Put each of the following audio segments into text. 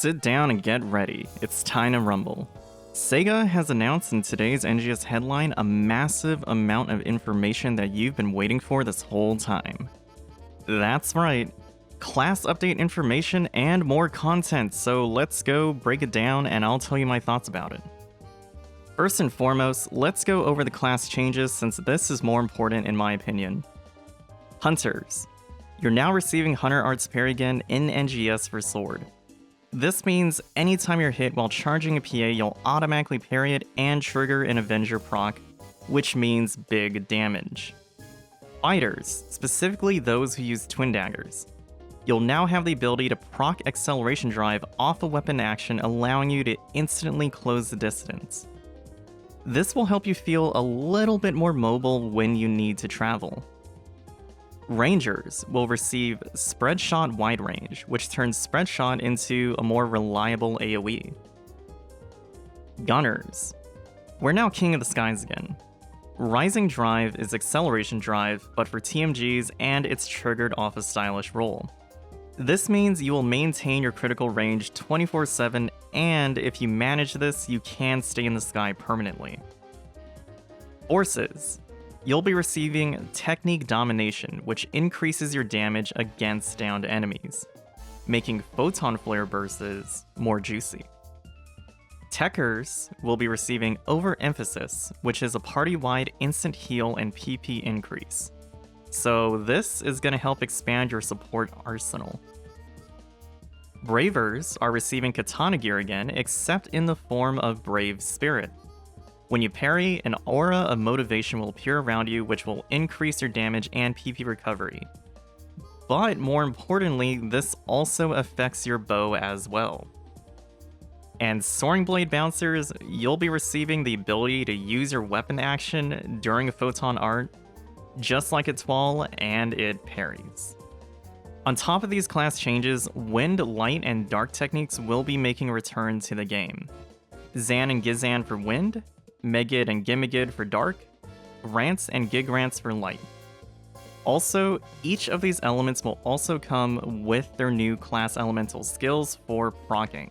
Sit down and get ready. It's time to rumble. SEGA has announced in today's NGS headline a massive amount of information that you've been waiting for this whole time. That's right, class update information and more content, so let's go break it down and I'll tell you my thoughts about it. First and foremost, let's go over the class changes since this is more important in my opinion. Hunters. You're now receiving Hunter Arts Parry again in NGS for Sword. This means anytime you're hit while charging a PA, you'll automatically parry it and trigger an Avenger proc, which means big damage. Fighters, specifically those who use Twin Daggers. You'll now have the ability to proc Acceleration Drive off a weapon action, allowing you to instantly close the distance. This will help you feel a little bit more mobile when you need to travel. Rangers will receive Spread Shot Wide Range, which turns Spread Shot into a more reliable AoE. Gunners. We're now King of the Skies again. Rising Drive is Acceleration Drive, but for TMGs, and it's triggered off a stylish roll. This means you will maintain your critical range 24/7, and if you manage this, you can stay in the sky permanently. Forces. You'll be receiving Technique Domination, which increases your damage against downed enemies, making Photon Flare bursts more juicy. Techers will be receiving Overemphasis, which is a party-wide instant heal and PP increase. So this is going to help expand your support arsenal. Bravers are receiving Katana gear again, except in the form of Brave Spirit. When you parry, an aura of motivation will appear around you, which will increase your damage and PP recovery. But more importantly, this also affects your bow as well. And Soaring Blade Bouncers, you'll be receiving the ability to use your weapon action during a Photon Art, just like its wall, and it parries. On top of these class changes, Wind, Light, and Dark techniques will be making a return to the game. Zan and Gizan for Wind, Megid and Gimmigid for Dark, Rants and Gigrants for Light. Also, each of these elements will also come with their new class elemental skills for proccing.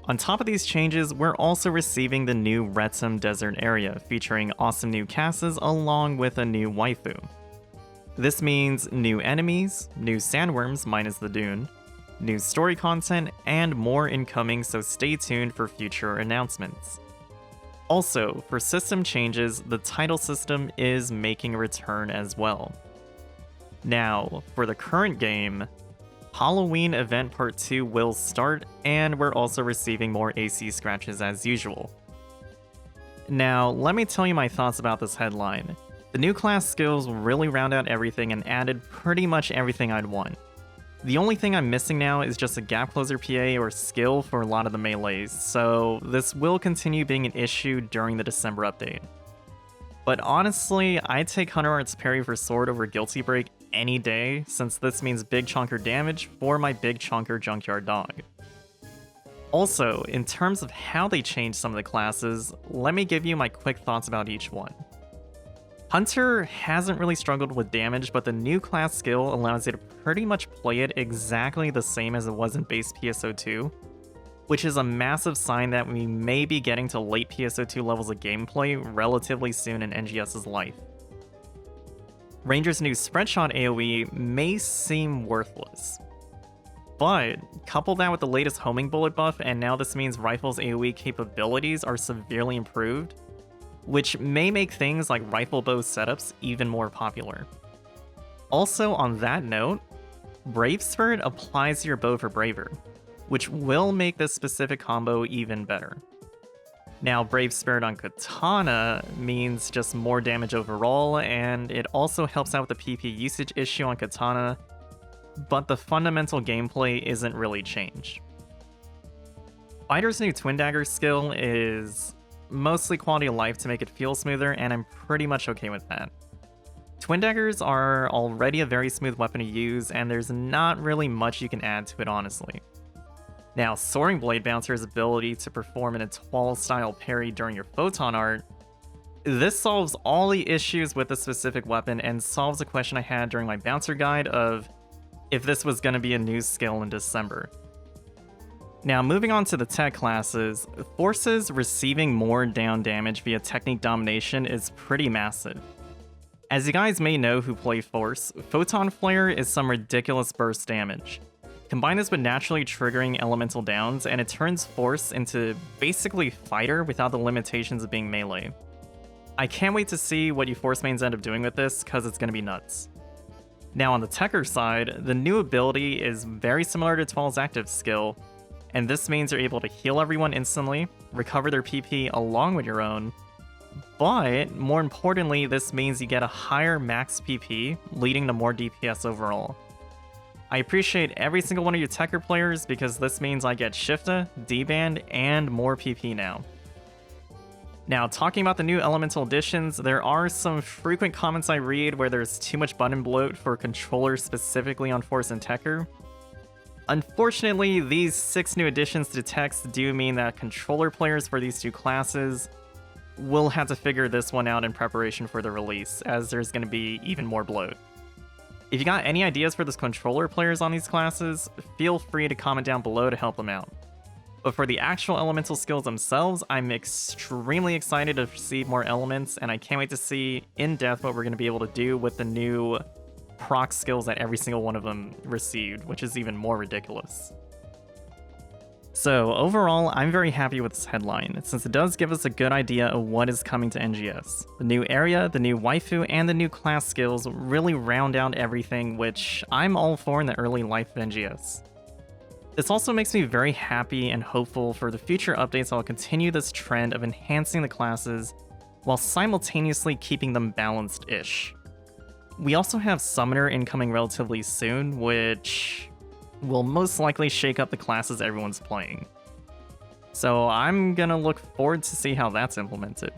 On top of these changes, we're also receiving the new Retem Desert area, featuring awesome new classes along with a new waifu. This means new enemies, new sandworms minus the dune, new story content, and more incoming, so stay tuned for future announcements. Also, for system changes, the title system is making a return as well. Now, for the current game, Halloween Event Part 2 will start, and we're also receiving more AC scratches as usual. Now, let me tell you my thoughts about this headline. The new class skills really round out everything and added pretty much everything I'd want. The only thing I'm missing now is just a gap closer PA or skill for a lot of the melees, so this will continue being an issue during the December update. But honestly, I'd take Hunter Arts Parry for Sword over Guilty Break any day, since this means big chunker damage for my big chunker Junkyard Dog. Also, in terms of how they changed some of the classes, let me give you my quick thoughts about each one. Hunter hasn't really struggled with damage, but the new class skill allows you to pretty much play it exactly the same as it was in base PSO2, which is a massive sign that we may be getting to late PSO2 levels of gameplay relatively soon in NGS's life. Ranger's new Spread Shot AoE may seem worthless, but couple that with the latest homing bullet buff, and now this means Rifle's AoE capabilities are severely improved, which may make things like rifle bow setups even more popular. Also, on that note, Brave Spirit applies to your bow for Braver, which will make this specific combo even better. Now, Brave Spirit on Katana means just more damage overall, and it also helps out with the PP usage issue on Katana, but the fundamental gameplay isn't really changed. Fighter's new Twin Dagger skill is mostly quality of life to make it feel smoother, and I'm pretty much okay with that. Twin Daggers are already a very smooth weapon to use, and there's not really much you can add to it honestly. Now, Soaring Blade Bouncer's ability to perform an Etoile-style parry during your Photon Art, this solves all the issues with the specific weapon and solves a question I had during my Bouncer guide of if this was going to be a new skill in December. Now, moving on to the tech classes, Force's receiving more down damage via technique domination is pretty massive. As you guys may know who play Force, Photon Flare is some ridiculous burst damage. Combine this with naturally triggering elemental downs, and it turns Force into basically Fighter without the limitations of being melee. I can't wait to see what you Force mains end up doing with this, because it's going to be nuts. Now on the Tekker side, the new ability is very similar to Twal's active skill, and this means you're able to heal everyone instantly, recover their PP along with your own, but more importantly, this means you get a higher max PP, leading to more DPS overall. I appreciate every single one of you Tekker players because this means I get Shifta, D-Band, and more PP now. Now, talking about the new elemental additions, there are some frequent comments I read where there's too much button bloat for controllers specifically on Force and Tekker. Unfortunately, these 6 new additions to text do mean that controller players for these 2 classes will have to figure this one out in preparation for the release, as there's going to be even more bloat. If you got any ideas for this controller players on these classes, feel free to comment down below to help them out. But for the actual elemental skills themselves, I'm extremely excited to see more elements, and I can't wait to see in depth what we're going to be able to do with the new proc skills that every single one of them received, which is even more ridiculous. So overall, I'm very happy with this headline, since it does give us a good idea of what is coming to NGS. The new area, the new waifu, and the new class skills really round out everything, which I'm all for in the early life of NGS. This also makes me very happy and hopeful for the future updates that will continue this trend of enhancing the classes while simultaneously keeping them balanced-ish. We also have Summoner incoming relatively soon, which will most likely shake up the classes everyone's playing. So I'm gonna look forward to see how that's implemented.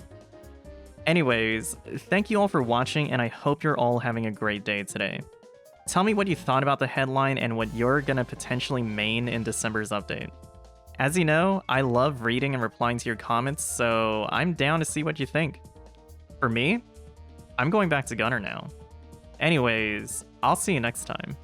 Anyways, thank you all for watching, and I hope you're all having a great day today. Tell me what you thought about the headline and what you're gonna potentially main in December's update. As you know, I love reading and replying to your comments, so I'm down to see what you think. For me, I'm going back to Gunner now. Anyways, I'll see you next time.